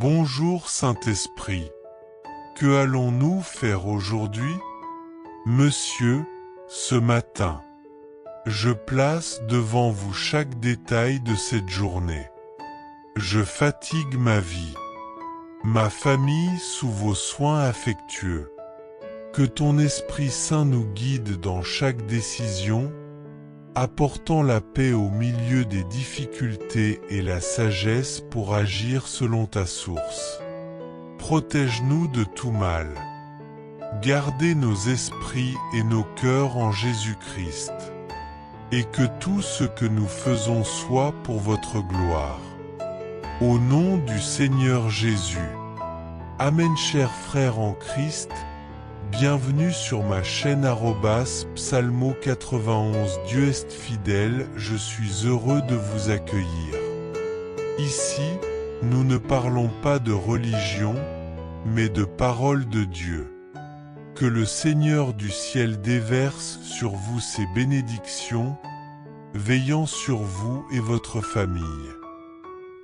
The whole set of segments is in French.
Bonjour Saint-Esprit. Que allons-nous faire aujourd'hui? Monsieur, ce matin, je place devant vous chaque détail de cette journée. Je fatigue ma vie, ma famille sous vos soins affectueux. Que ton Esprit Saint nous guide dans chaque décision, apportant la paix au milieu des difficultés et la sagesse pour agir selon ta source. Protège-nous de tout mal. Gardez nos esprits et nos cœurs en Jésus-Christ. Et que tout ce que nous faisons soit pour votre gloire. Au nom du Seigneur Jésus. Amen. Chers frères en Christ, bienvenue sur ma chaîne Psalmo 91. Dieu est fidèle, je suis heureux de vous accueillir. Ici, nous ne parlons pas de religion, mais de parole de Dieu. Que le Seigneur du ciel déverse sur vous ses bénédictions, veillant sur vous et votre famille.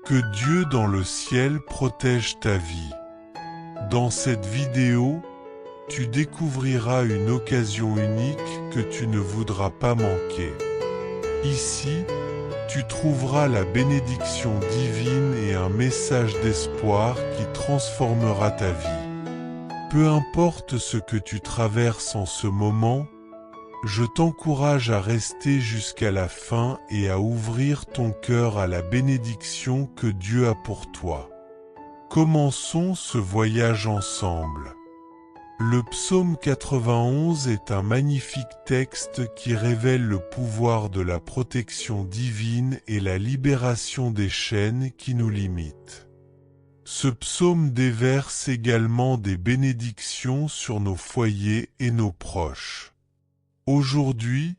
Que Dieu dans le ciel protège ta vie. Dans cette vidéo, tu découvriras une occasion unique que tu ne voudras pas manquer. Ici, tu trouveras la bénédiction divine et un message d'espoir qui transformera ta vie. Peu importe ce que tu traverses en ce moment, je t'encourage à rester jusqu'à la fin et à ouvrir ton cœur à la bénédiction que Dieu a pour toi. Commençons ce voyage ensemble. Le psaume 91 est un magnifique texte qui révèle le pouvoir de la protection divine et la libération des chaînes qui nous limitent. Ce psaume déverse également des bénédictions sur nos foyers et nos proches. Aujourd'hui,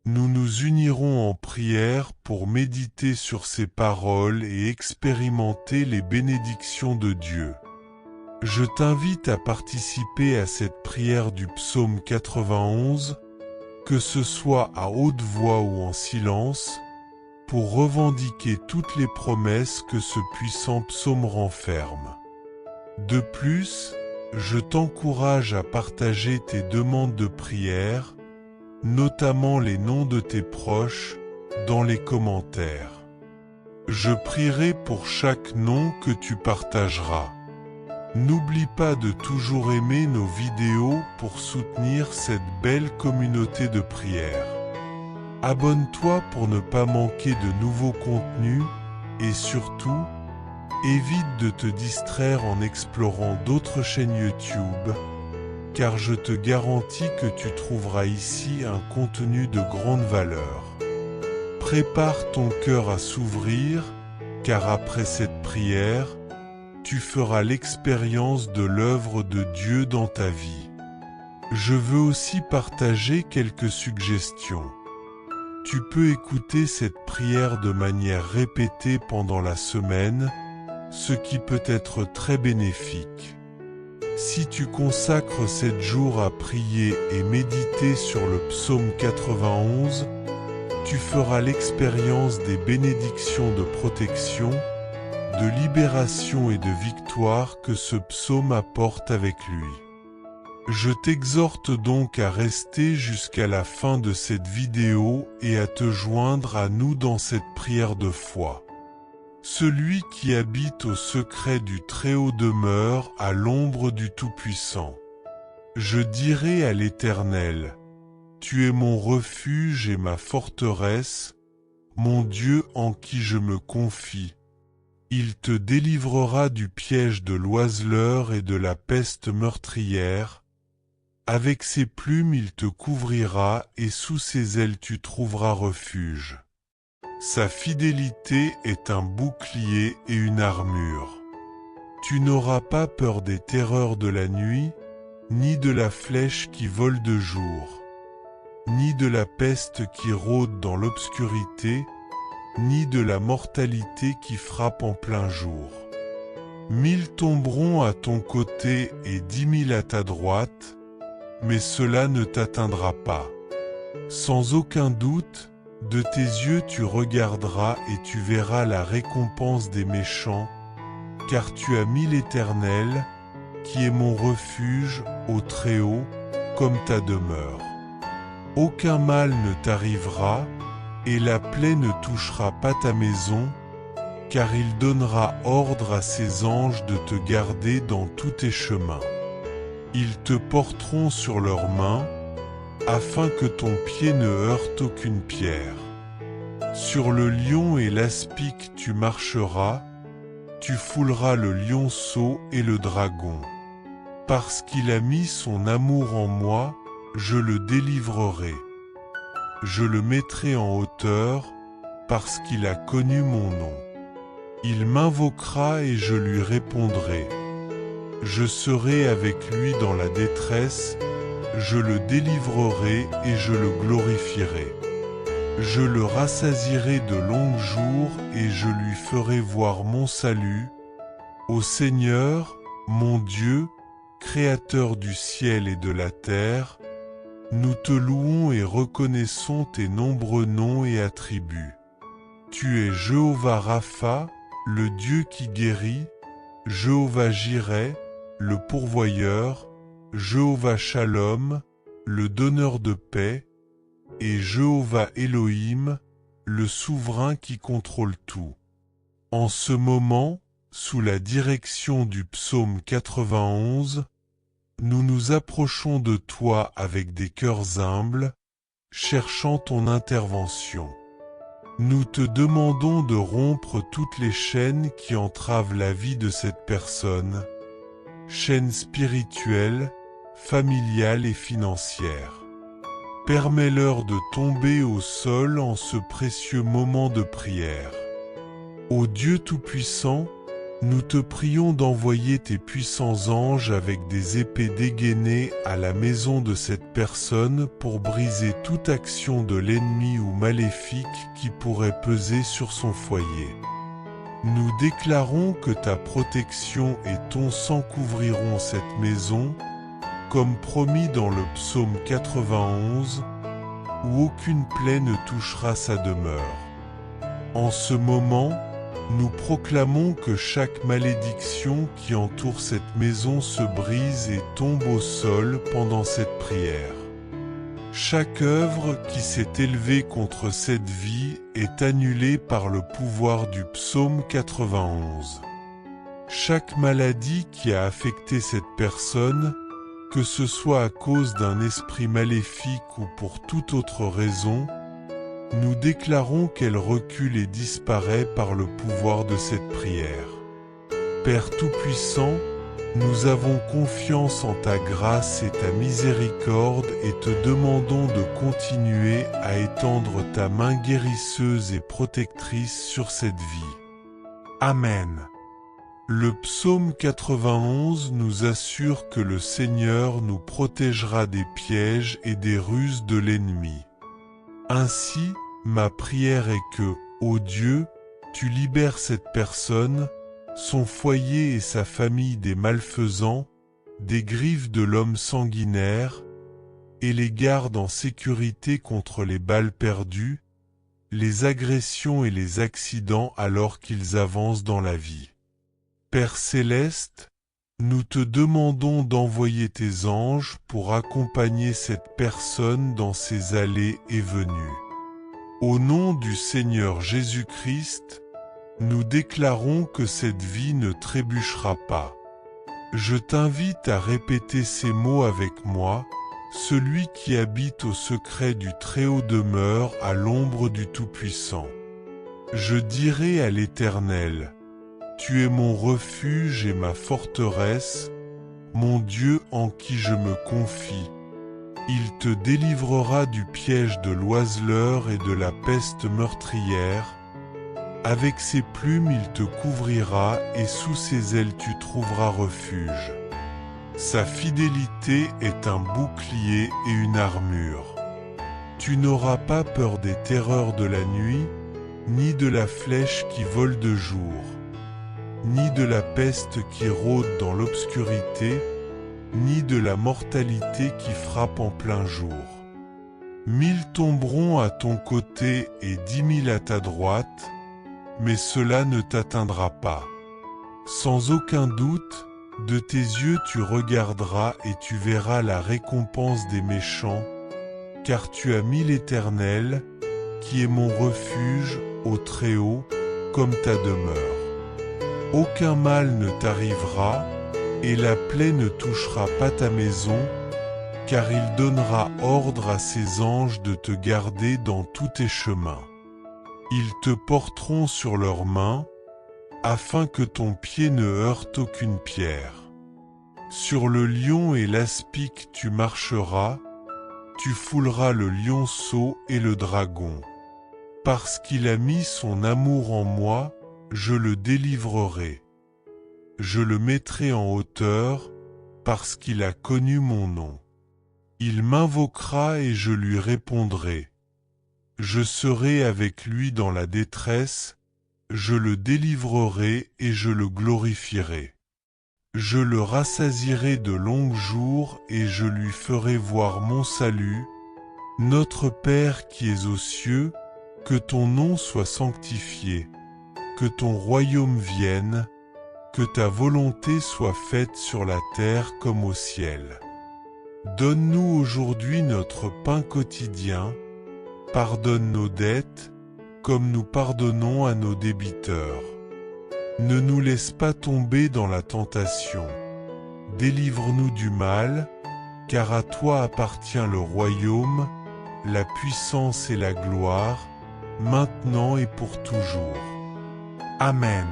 nous nous unirons en prière pour méditer sur ces paroles et expérimenter les bénédictions de Dieu. Je t'invite à participer à cette prière du psaume 91, que ce soit à haute voix ou en silence, pour revendiquer toutes les promesses que ce puissant psaume renferme. De plus, je t'encourage à partager tes demandes de prière, notamment les noms de tes proches, dans les commentaires. Je prierai pour chaque nom que tu partageras. N'oublie pas de toujours aimer nos vidéos pour soutenir cette belle communauté de prière. Abonne-toi pour ne pas manquer de nouveaux contenus et surtout, évite de te distraire en explorant d'autres chaînes YouTube, car je te garantis que tu trouveras ici un contenu de grande valeur. Prépare ton cœur à s'ouvrir, car après cette prière, tu feras l'expérience de l'œuvre de Dieu dans ta vie. Je veux aussi partager quelques suggestions. Tu peux écouter cette prière de manière répétée pendant la semaine, ce qui peut être très bénéfique. Si tu consacres 7 jours à prier et méditer sur le psaume 91, tu feras l'expérience des bénédictions de protection, de libération et de victoire que ce psaume apporte avec lui. Je t'exhorte donc à rester jusqu'à la fin de cette vidéo et à te joindre à nous dans cette prière de foi. Celui qui habite au secret du Très-Haut demeure à l'ombre du Tout-Puissant. Je dirai à l'Éternel, tu es mon refuge et ma forteresse, mon Dieu en qui je me confie. Il te délivrera du piège de l'oiseleur et de la peste meurtrière. Avec ses plumes il te couvrira et sous ses ailes tu trouveras refuge. Sa fidélité est un bouclier et une armure. Tu n'auras pas peur des terreurs de la nuit, ni de la flèche qui vole de jour, ni de la peste qui rôde dans l'obscurité, ni de la mortalité qui frappe en plein jour. 1000 tomberont à ton côté et 10 000 à ta droite, mais cela ne t'atteindra pas. Sans aucun doute, de tes yeux tu regarderas et tu verras la récompense des méchants, car tu as mis l'Éternel, qui est mon refuge, au Très-Haut, comme ta demeure. Aucun mal ne t'arrivera, et la plaie ne touchera pas ta maison, car il donnera ordre à ses anges de te garder dans tous tes chemins. Ils te porteront sur leurs mains, afin que ton pied ne heurte aucune pierre. Sur le lion et l'aspic tu marcheras, tu fouleras le lionceau et le dragon. Parce qu'il a mis son amour en moi, je le délivrerai. Je le mettrai en hauteur, parce qu'il a connu mon nom. Il m'invoquera et je lui répondrai. Je serai avec lui dans la détresse, je le délivrerai et je le glorifierai. Je le rassasierai de longs jours et je lui ferai voir mon salut. Ô Seigneur, mon Dieu, Créateur du ciel et de la terre, nous te louons et reconnaissons tes nombreux noms et attributs. Tu es Jéhovah Rapha, le Dieu qui guérit, Jéhovah Jireh, le pourvoyeur, Jéhovah Shalom, le donneur de paix, et Jéhovah Elohim, le souverain qui contrôle tout. En ce moment, sous la direction du psaume 91, nous nous approchons de toi avec des cœurs humbles, cherchant ton intervention. Nous te demandons de rompre toutes les chaînes qui entravent la vie de cette personne, chaînes spirituelles, familiales et financières. Permets-leur de tomber au sol en ce précieux moment de prière. Ô Dieu Tout-Puissant, nous te prions d'envoyer tes puissants anges avec des épées dégainées à la maison de cette personne pour briser toute action de l'ennemi ou maléfique qui pourrait peser sur son foyer. Nous déclarons que ta protection et ton sang couvriront cette maison, comme promis dans le psaume 91, où aucune plaie ne touchera sa demeure. En ce moment, nous proclamons que chaque malédiction qui entoure cette maison se brise et tombe au sol pendant cette prière. Chaque œuvre qui s'est élevée contre cette vie est annulée par le pouvoir du psaume 91. Chaque maladie qui a affecté cette personne, que ce soit à cause d'un esprit maléfique ou pour toute autre raison, nous déclarons qu'elle recule et disparaît par le pouvoir de cette prière. Père Tout-Puissant, nous avons confiance en ta grâce et ta miséricorde et te demandons de continuer à étendre ta main guérisseuse et protectrice sur cette vie. Amen. Le psaume 91 nous assure que le Seigneur nous protégera des pièges et des ruses de l'ennemi. Ainsi, ma prière est que, ô Dieu, tu libères cette personne, son foyer et sa famille des malfaisants, des griffes de l'homme sanguinaire, et les gardes en sécurité contre les balles perdues, les agressions et les accidents alors qu'ils avancent dans la vie. Père Céleste, nous te demandons d'envoyer tes anges pour accompagner cette personne dans ses allées et venues. Au nom du Seigneur Jésus-Christ, nous déclarons que cette vie ne trébuchera pas. Je t'invite à répéter ces mots avec moi. Celui qui habite au secret du Très-Haut demeure à l'ombre du Tout-Puissant. Je dirai à l'Éternel: tu es mon refuge et ma forteresse, mon Dieu en qui je me confie. Il te délivrera du piège de l'oiseleur et de la peste meurtrière. Avec ses plumes il te couvrira et sous ses ailes tu trouveras refuge. Sa fidélité est un bouclier et une armure. Tu n'auras pas peur des terreurs de la nuit, ni de la flèche qui vole de jour, ni de la peste qui rôde dans l'obscurité, ni de la mortalité qui frappe en plein jour. 1000 tomberont à ton côté et 10 000 à ta droite, mais cela ne t'atteindra pas. Sans aucun doute, de tes yeux tu regarderas et tu verras la récompense des méchants, car tu as mis l'Éternel, qui est mon refuge, au Très-Haut, comme ta demeure. Aucun mal ne t'arrivera, et la plaie ne touchera pas ta maison, car il donnera ordre à ses anges de te garder dans tous tes chemins. Ils te porteront sur leurs mains, afin que ton pied ne heurte aucune pierre. Sur le lion et l'aspic tu marcheras, tu fouleras le lionceau et le dragon. Parce qu'il a mis son amour en moi, je le délivrerai. Je le mettrai en hauteur, parce qu'il a connu mon nom. Il m'invoquera et je lui répondrai. Je serai avec lui dans la détresse, je le délivrerai et je le glorifierai. Je le rassasierai de longs jours et je lui ferai voir mon salut. Notre Père qui es aux cieux, que ton nom soit sanctifié, que ton royaume vienne, que ta volonté soit faite sur la terre comme au ciel. Donne-nous aujourd'hui notre pain quotidien, pardonne nos dettes, comme nous pardonnons à nos débiteurs. Ne nous laisse pas tomber dans la tentation. Délivre-nous du mal, car à toi appartient le royaume, la puissance et la gloire, maintenant et pour toujours. Amen.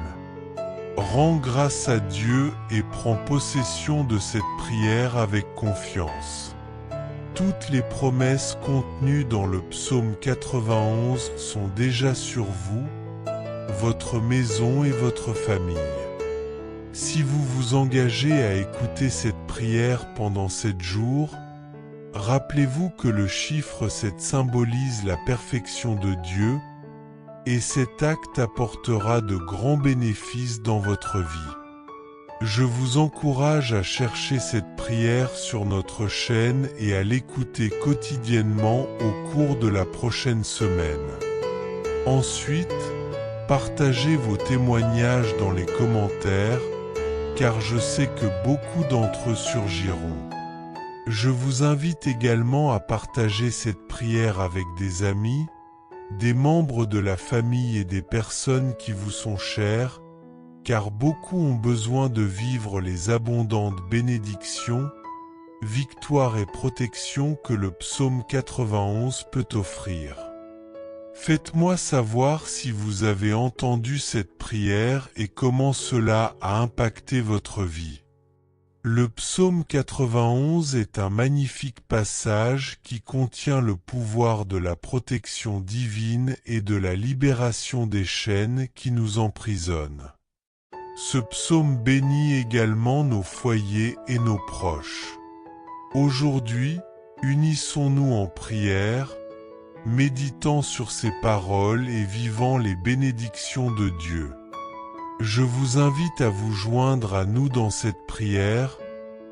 Rends grâce à Dieu et prends possession de cette prière avec confiance. Toutes les promesses contenues dans le psaume 91 sont déjà sur vous, votre maison et votre famille. Si vous vous engagez à écouter cette prière pendant 7 jours, rappelez-vous que le chiffre 7 symbolise la perfection de Dieu, et cet acte apportera de grands bénéfices dans votre vie. Je vous encourage à chercher cette prière sur notre chaîne et à l'écouter quotidiennement au cours de la prochaine semaine. Ensuite, partagez vos témoignages dans les commentaires, car je sais que beaucoup d'entre eux surgiront. Je vous invite également à partager cette prière avec des amis, des membres de la famille et des personnes qui vous sont chères, car beaucoup ont besoin de vivre les abondantes bénédictions, victoires et protections que le psaume 91 peut offrir. Faites-moi savoir si vous avez entendu cette prière et comment cela a impacté votre vie. Le psaume 91 est un magnifique passage qui contient le pouvoir de la protection divine et de la libération des chaînes qui nous emprisonnent. Ce psaume bénit également nos foyers et nos proches. Aujourd'hui, unissons-nous en prière, méditant sur ces paroles et vivant les bénédictions de Dieu. Je vous invite à vous joindre à nous dans cette prière,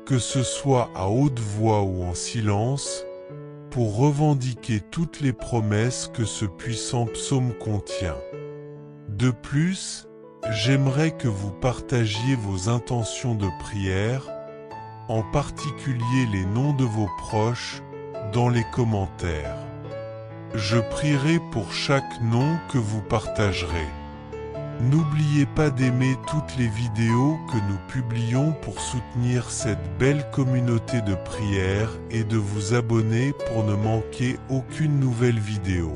que ce soit à haute voix ou en silence, pour revendiquer toutes les promesses que ce puissant psaume contient. De plus, j'aimerais que vous partagiez vos intentions de prière, en particulier les noms de vos proches, dans les commentaires. Je prierai pour chaque nom que vous partagerez. N'oubliez pas d'aimer toutes les vidéos que nous publions pour soutenir cette belle communauté de prière et de vous abonner pour ne manquer aucune nouvelle vidéo.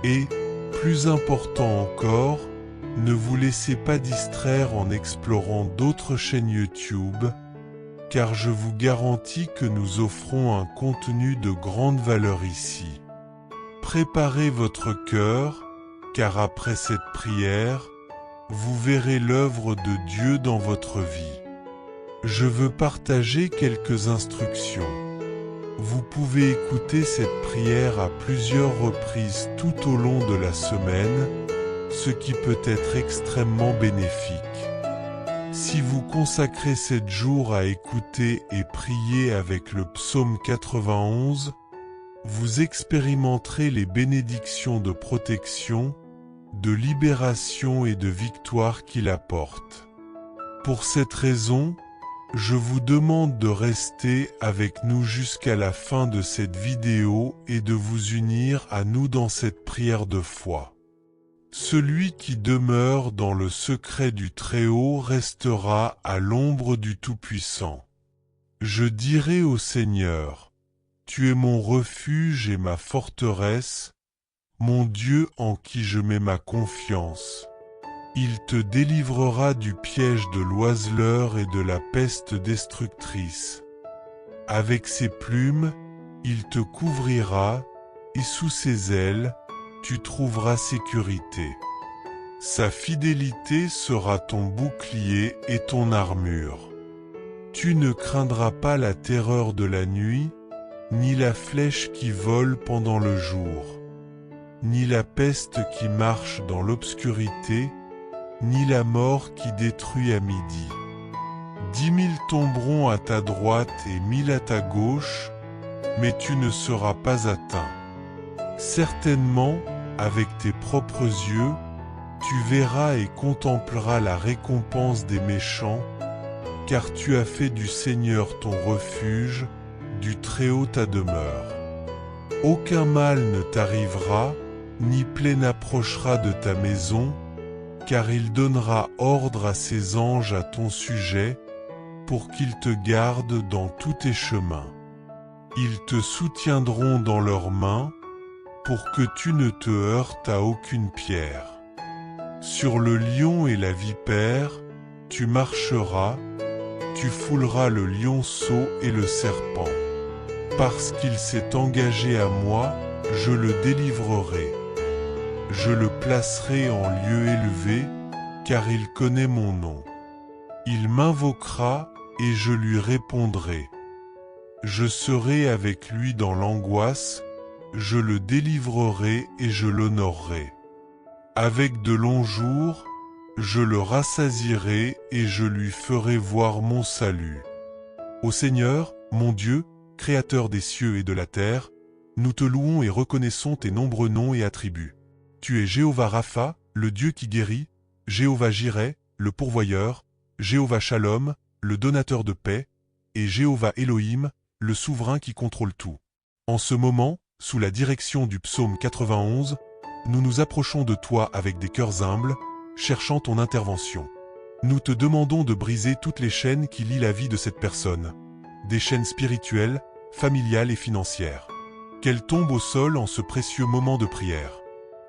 Et, plus important encore, ne vous laissez pas distraire en explorant d'autres chaînes YouTube, car je vous garantis que nous offrons un contenu de grande valeur ici. Préparez votre cœur, car après cette prière, vous verrez l'œuvre de Dieu dans votre vie. Je veux partager quelques instructions. Vous pouvez écouter cette prière à plusieurs reprises tout au long de la semaine, ce qui peut être extrêmement bénéfique. Si vous consacrez 7 jours à écouter et prier avec le psaume 91, vous expérimenterez les bénédictions de protection, de libération et de victoire qu'il apporte. Pour cette raison, je vous demande de rester avec nous jusqu'à la fin de cette vidéo et de vous unir à nous dans cette prière de foi. Celui qui demeure dans le secret du Très-Haut restera à l'ombre du Tout-Puissant. Je dirai au Seigneur, tu es mon refuge et ma forteresse, mon Dieu en qui je mets ma confiance. Il te délivrera du piège de l'oiseleur et de la peste destructrice. Avec ses plumes, il te couvrira, et sous ses ailes, tu trouveras sécurité. Sa fidélité sera ton bouclier et ton armure. Tu ne craindras pas la terreur de la nuit, ni la flèche qui vole pendant le jour, ni la peste qui marche dans l'obscurité, ni la mort qui détruit à midi. 10 000 tomberont à ta droite et 1000 à ta gauche, mais tu ne seras pas atteint. Certainement, avec tes propres yeux, tu verras et contempleras la récompense des méchants, car tu as fait du Seigneur ton refuge, du Très-Haut ta demeure. Aucun mal ne t'arrivera, ni plaie n'approchera de ta maison, car il donnera ordre à ses anges à ton sujet, pour qu'ils te gardent dans tous tes chemins. Ils te soutiendront dans leurs mains, pour que tu ne te heurtes à aucune pierre. Sur le lion et la vipère, tu marcheras, tu fouleras le lionceau et le serpent. Parce qu'il s'est engagé à moi, je le délivrerai. Je le placerai en lieu élevé, car il connaît mon nom. Il m'invoquera et je lui répondrai. Je serai avec lui dans l'angoisse, je le délivrerai et je l'honorerai. Avec de longs jours, je le rassasierai et je lui ferai voir mon salut. Ô Seigneur, mon Dieu, Créateur des cieux et de la terre, nous te louons et reconnaissons tes nombreux noms et attributs. Tu es Jéhovah Rapha, le Dieu qui guérit, Jéhovah Jireh, le pourvoyeur, Jéhovah Shalom, le donateur de paix, et Jéhovah Elohim, le souverain qui contrôle tout. En ce moment, sous la direction du psaume 91, nous nous approchons de toi avec des cœurs humbles, cherchant ton intervention. Nous te demandons de briser toutes les chaînes qui lient la vie de cette personne, des chaînes spirituelles, familiales et financières. Qu'elles tombent au sol en ce précieux moment de prière.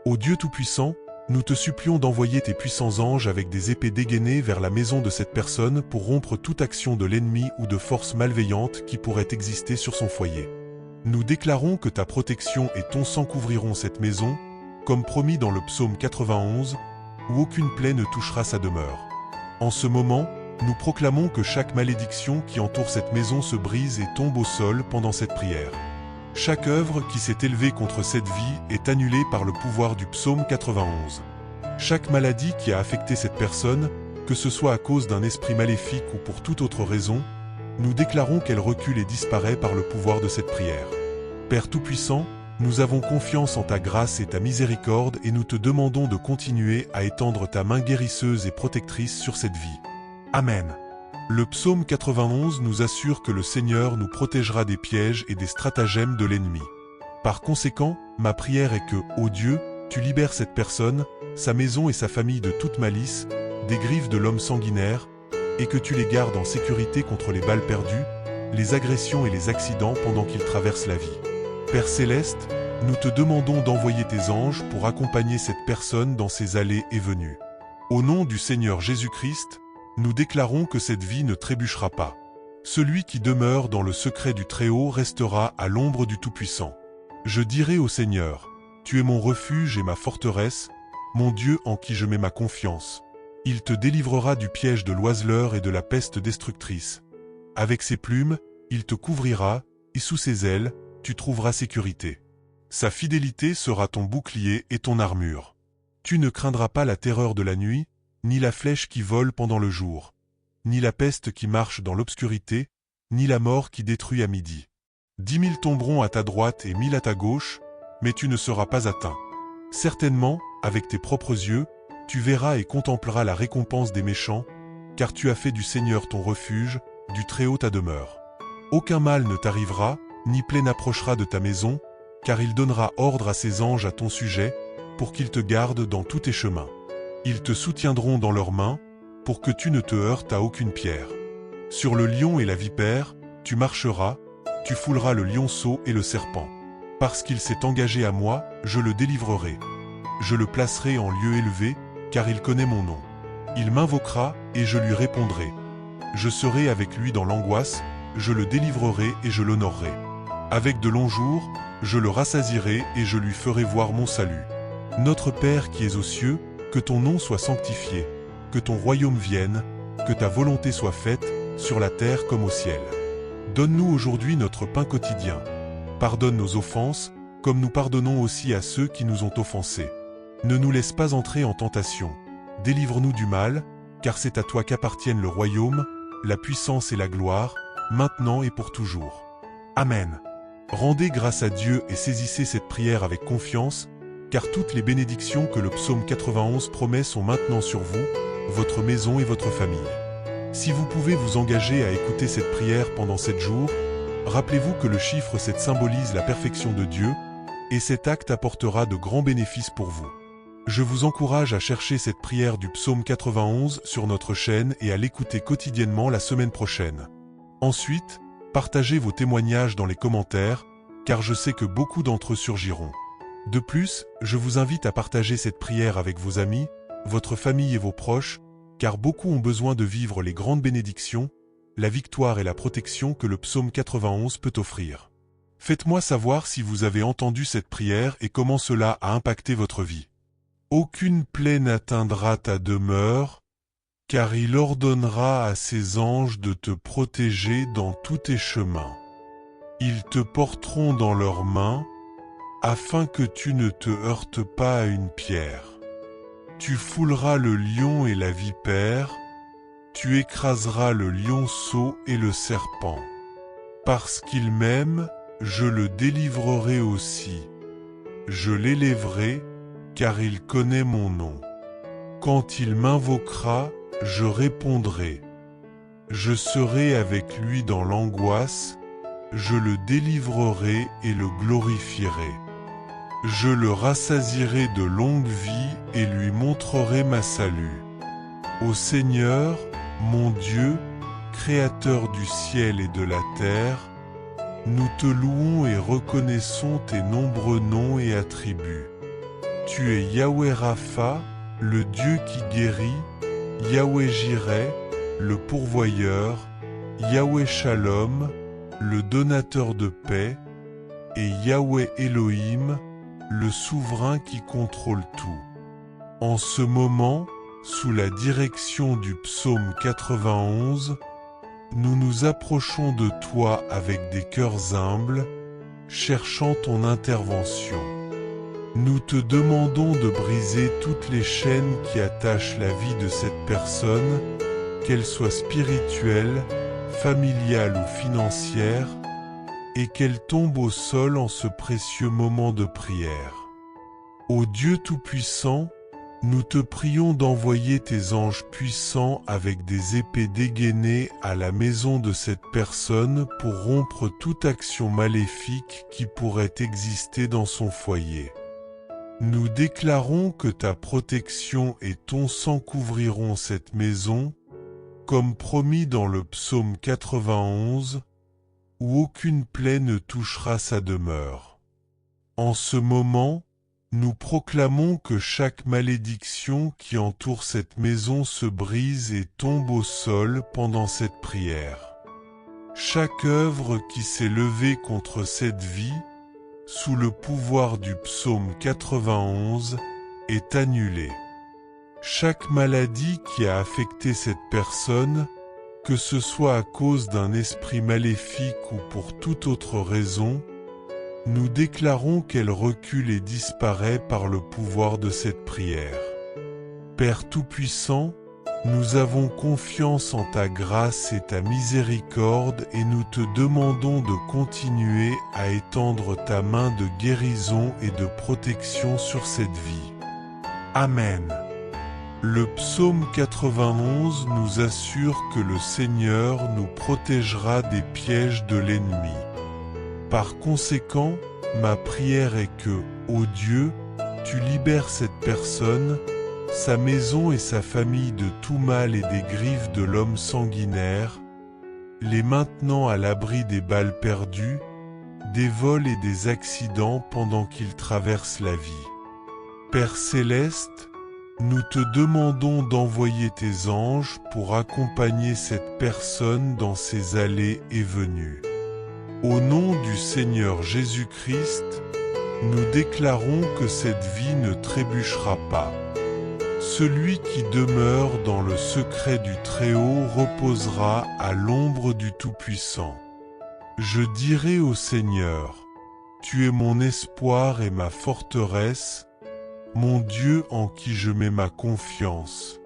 Ô Dieu Tout-Puissant, nous te supplions d'envoyer tes puissants anges avec des épées dégainées vers la maison de cette personne pour rompre toute action de l'ennemi ou de force malveillante qui pourrait exister sur son foyer. Nous déclarons que ta protection et ton sang couvriront cette maison, comme promis dans le psaume 91, où aucune plaie ne touchera sa demeure. En ce moment, nous proclamons que chaque malédiction qui entoure cette maison se brise et tombe au sol pendant cette prière. Chaque œuvre qui s'est élevée contre cette vie est annulée par le pouvoir du psaume 91. Chaque maladie qui a affecté cette personne, que ce soit à cause d'un esprit maléfique ou pour toute autre raison, nous déclarons qu'elle recule et disparaît par le pouvoir de cette prière. Père Tout-Puissant, nous avons confiance en ta grâce et ta miséricorde et nous te demandons de continuer à étendre ta main guérisseuse et protectrice sur cette vie. Amen. Le psaume 91 nous assure que le Seigneur nous protégera des pièges et des stratagèmes de l'ennemi. Par conséquent, ma prière est que, ô Dieu, tu libères cette personne, sa maison et sa famille de toute malice, des griffes de l'homme sanguinaire, et que tu les gardes en sécurité contre les balles perdues, les agressions et les accidents pendant qu'ils traversent la vie. Père Céleste, nous te demandons d'envoyer tes anges pour accompagner cette personne dans ses allées et venues. Au nom du Seigneur Jésus-Christ, nous déclarons que cette vie ne trébuchera pas. Celui qui demeure dans le secret du Très-Haut restera à l'ombre du Tout-Puissant. Je dirai au Seigneur, tu es mon refuge et ma forteresse, mon Dieu en qui je mets ma confiance. Il te délivrera du piège de l'oiseleur et de la peste destructrice. Avec ses plumes, il te couvrira, et sous ses ailes, tu trouveras sécurité. Sa fidélité sera ton bouclier et ton armure. Tu ne craindras pas la terreur de la nuit, ni la flèche qui vole pendant le jour, ni la peste qui marche dans l'obscurité, ni la mort qui détruit à midi. 10 000 tomberont à ta droite et 1000 à ta gauche, mais tu ne seras pas atteint. Certainement, avec tes propres yeux, tu verras et contempleras la récompense des méchants, car tu as fait du Seigneur ton refuge, du Très-Haut ta demeure. Aucun mal ne t'arrivera, ni plaie n'approchera de ta maison, car il donnera ordre à ses anges à ton sujet, pour qu'ils te gardent dans tous tes chemins. Ils te soutiendront dans leurs mains, pour que tu ne te heurtes à aucune pierre. Sur le lion et la vipère, tu marcheras, tu fouleras le lionceau et le serpent. Parce qu'il s'est engagé à moi, je le délivrerai. Je le placerai en lieu élevé, car il connaît mon nom. Il m'invoquera, et je lui répondrai. Je serai avec lui dans l'angoisse, je le délivrerai et je l'honorerai. Avec de longs jours, je le rassasierai et je lui ferai voir mon salut. Notre Père qui es aux cieux, que ton nom soit sanctifié, que ton royaume vienne, que ta volonté soit faite, sur la terre comme au ciel. Donne-nous aujourd'hui notre pain quotidien. Pardonne nos offenses, comme nous pardonnons aussi à ceux qui nous ont offensés. Ne nous laisse pas entrer en tentation. Délivre-nous du mal, car c'est à toi qu'appartiennent le royaume, la puissance et la gloire, maintenant et pour toujours. Amen. Rendez grâce à Dieu et saisissez cette prière avec confiance, car toutes les bénédictions que le psaume 91 promet sont maintenant sur vous, votre maison et votre famille. Si vous pouvez vous engager à écouter cette prière pendant 7 jours, rappelez-vous que le chiffre 7 symbolise la perfection de Dieu, et cet acte apportera de grands bénéfices pour vous. Je vous encourage à chercher cette prière du psaume 91 sur notre chaîne et à l'écouter quotidiennement la semaine prochaine. Ensuite, partagez vos témoignages dans les commentaires, car je sais que beaucoup d'entre eux surgiront. De plus, je vous invite à partager cette prière avec vos amis, votre famille et vos proches, car beaucoup ont besoin de vivre les grandes bénédictions, la victoire et la protection que le psaume 91 peut offrir. Faites-moi savoir si vous avez entendu cette prière et comment cela a impacté votre vie. Aucune plaie n'atteindra ta demeure, car il ordonnera à ses anges de te protéger dans tous tes chemins. Ils te porteront dans leurs mains, afin que tu ne te heurtes pas à une pierre. Tu fouleras le lion et la vipère, tu écraseras le lionceau et le serpent. Parce qu'il m'aime, je le délivrerai aussi. Je l'élèverai, car il connaît mon nom. Quand il m'invoquera, je répondrai. Je serai avec lui dans l'angoisse, je le délivrerai et le glorifierai. Je le rassasierai de longue vie et lui montrerai ma salut. Ô Seigneur, mon Dieu, Créateur du ciel et de la terre, nous te louons et reconnaissons tes nombreux noms et attributs. Tu es Yahweh Rapha, le Dieu qui guérit, Yahweh Jireh, le pourvoyeur, Yahweh Shalom, le donateur de paix, et Yahweh Elohim, le souverain qui contrôle tout. En ce moment, sous la direction du psaume 91, nous nous approchons de toi avec des cœurs humbles, cherchant ton intervention. Nous te demandons de briser toutes les chaînes qui attachent la vie de cette personne, qu'elle soit spirituelle, familiale ou financière, et qu'elle tombe au sol en ce précieux moment de prière. Ô Dieu Tout-Puissant, nous te prions d'envoyer tes anges puissants avec des épées dégainées à la maison de cette personne pour rompre toute action maléfique qui pourrait exister dans son foyer. Nous déclarons que ta protection et ton sang couvriront cette maison, comme promis dans le psaume 91, où aucune plaie ne touchera sa demeure. En ce moment, nous proclamons que chaque malédiction qui entoure cette maison se brise et tombe au sol pendant cette prière. Chaque œuvre qui s'est levée contre cette vie, sous le pouvoir du psaume 91, est annulée. Chaque maladie qui a affecté cette personne, que ce soit à cause d'un esprit maléfique ou pour toute autre raison, nous déclarons qu'elle recule et disparaît par le pouvoir de cette prière. Père Tout-Puissant, nous avons confiance en ta grâce et ta miséricorde et nous te demandons de continuer à étendre ta main de guérison et de protection sur cette vie. Amen. Le psaume 91 nous assure que le Seigneur nous protégera des pièges de l'ennemi. Par conséquent, ma prière est que, ô Dieu, tu libères cette personne, sa maison et sa famille de tout mal et des griffes de l'homme sanguinaire, les maintenant à l'abri des balles perdues, des vols et des accidents pendant qu'ils traversent la vie. Père céleste, nous te demandons d'envoyer tes anges pour accompagner cette personne dans ses allées et venues. Au nom du Seigneur Jésus-Christ, nous déclarons que cette vie ne trébuchera pas. Celui qui demeure dans le secret du Très-Haut reposera à l'ombre du Tout-Puissant. Je dirai au Seigneur, tu es mon espoir et ma forteresse, mon Dieu en qui je mets ma confiance.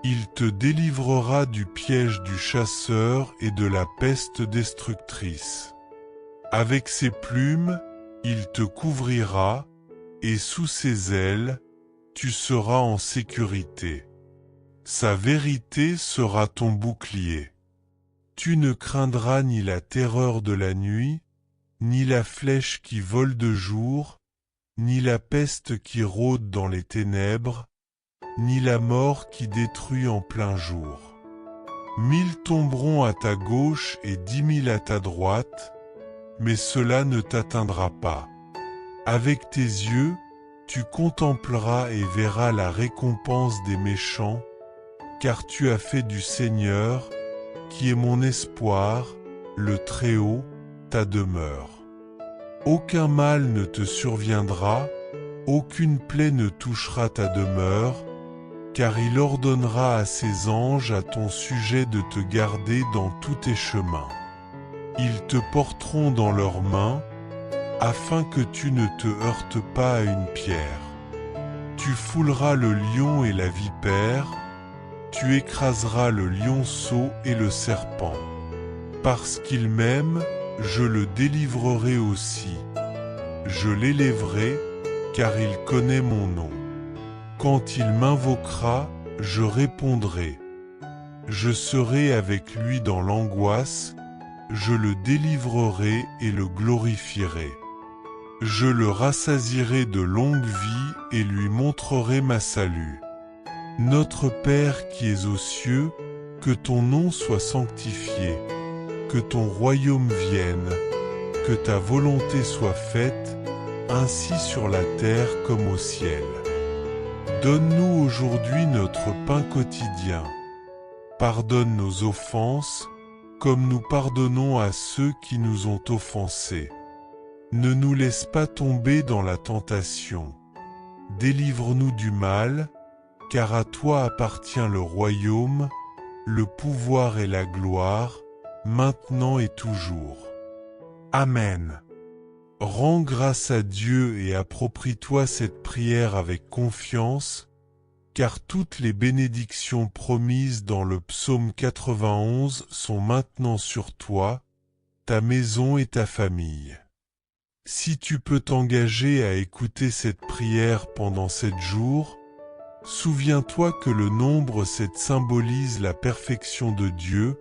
Il te délivrera du piège du chasseur et de la peste destructrice. Avec ses plumes, il te couvrira, et sous ses ailes, tu seras en sécurité. Sa vérité sera ton bouclier. Tu ne craindras ni la terreur de la nuit, ni la flèche qui vole de jour, ni la peste qui rôde dans les ténèbres, ni la mort qui détruit en plein jour. 1000 tomberont à ta gauche et 10 000 à ta droite, mais cela ne t'atteindra pas. Avec tes yeux, tu contempleras et verras la récompense des méchants, car tu as fait du Seigneur, qui est mon espoir, le Très-Haut, ta demeure. Aucun mal ne te surviendra, aucune plaie ne touchera ta demeure, car il ordonnera à ses anges à ton sujet de te garder dans tous tes chemins. Ils te porteront dans leurs mains, afin que tu ne te heurtes pas à une pierre. Tu fouleras le lion et la vipère, tu écraseras le lionceau et le serpent. Parce qu'il m'aime, je le délivrerai aussi. Je l'élèverai, car il connaît mon nom. Quand il m'invoquera, je répondrai. Je serai avec lui dans l'angoisse, je le délivrerai et le glorifierai. Je le rassasierai de longue vie et lui montrerai ma salut. Notre Père qui es aux cieux, que ton nom soit sanctifié, que ton royaume vienne, que ta volonté soit faite, ainsi sur la terre comme au ciel. Donne-nous aujourd'hui notre pain quotidien. Pardonne nos offenses, comme nous pardonnons à ceux qui nous ont offensés. Ne nous laisse pas tomber dans la tentation. Délivre-nous du mal, car à toi appartient le royaume, le pouvoir et la gloire, maintenant et toujours. Amen. Rends grâce à Dieu et approprie-toi cette prière avec confiance, car toutes les bénédictions promises dans le psaume 91 sont maintenant sur toi, ta maison et ta famille. Si tu peux t'engager à écouter cette prière pendant 7 jours, souviens-toi que le nombre 7 symbolise la perfection de Dieu,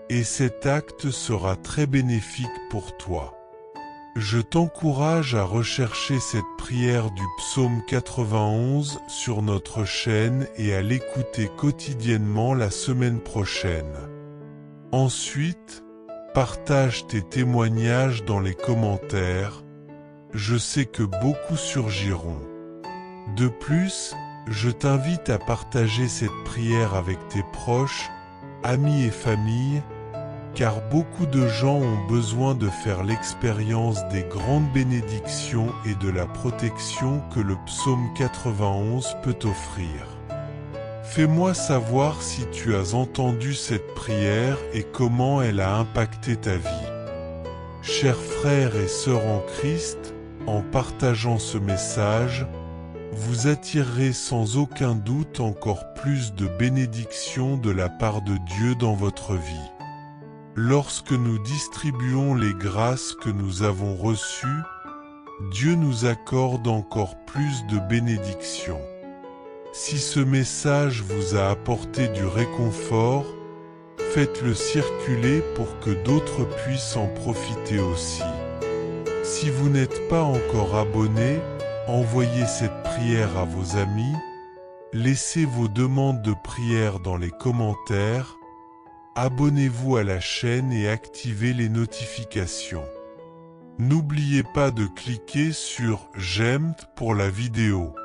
et cet acte sera très bénéfique pour toi. Je t'encourage à rechercher cette prière du psaume 91 sur notre chaîne et à l'écouter quotidiennement la semaine prochaine. Ensuite, partage tes témoignages dans les commentaires. Je sais que beaucoup surgiront. De plus, je t'invite à partager cette prière avec tes proches, amis et famille, car beaucoup de gens ont besoin de faire l'expérience des grandes bénédictions et de la protection que le psaume 91 peut offrir. Fais-moi savoir si tu as entendu cette prière et comment elle a impacté ta vie. Chers frères et sœurs en Christ, en partageant ce message, vous attirerez sans aucun doute encore plus de bénédictions de la part de Dieu dans votre vie. Lorsque nous distribuons les grâces que nous avons reçues, Dieu nous accorde encore plus de bénédictions. Si ce message vous a apporté du réconfort, faites-le circuler pour que d'autres puissent en profiter aussi. Si vous n'êtes pas encore abonné, envoyez cette prière à vos amis, laissez vos demandes de prière dans les commentaires, abonnez-vous à la chaîne et activez les notifications. N'oubliez pas de cliquer sur « J'aime » pour la vidéo.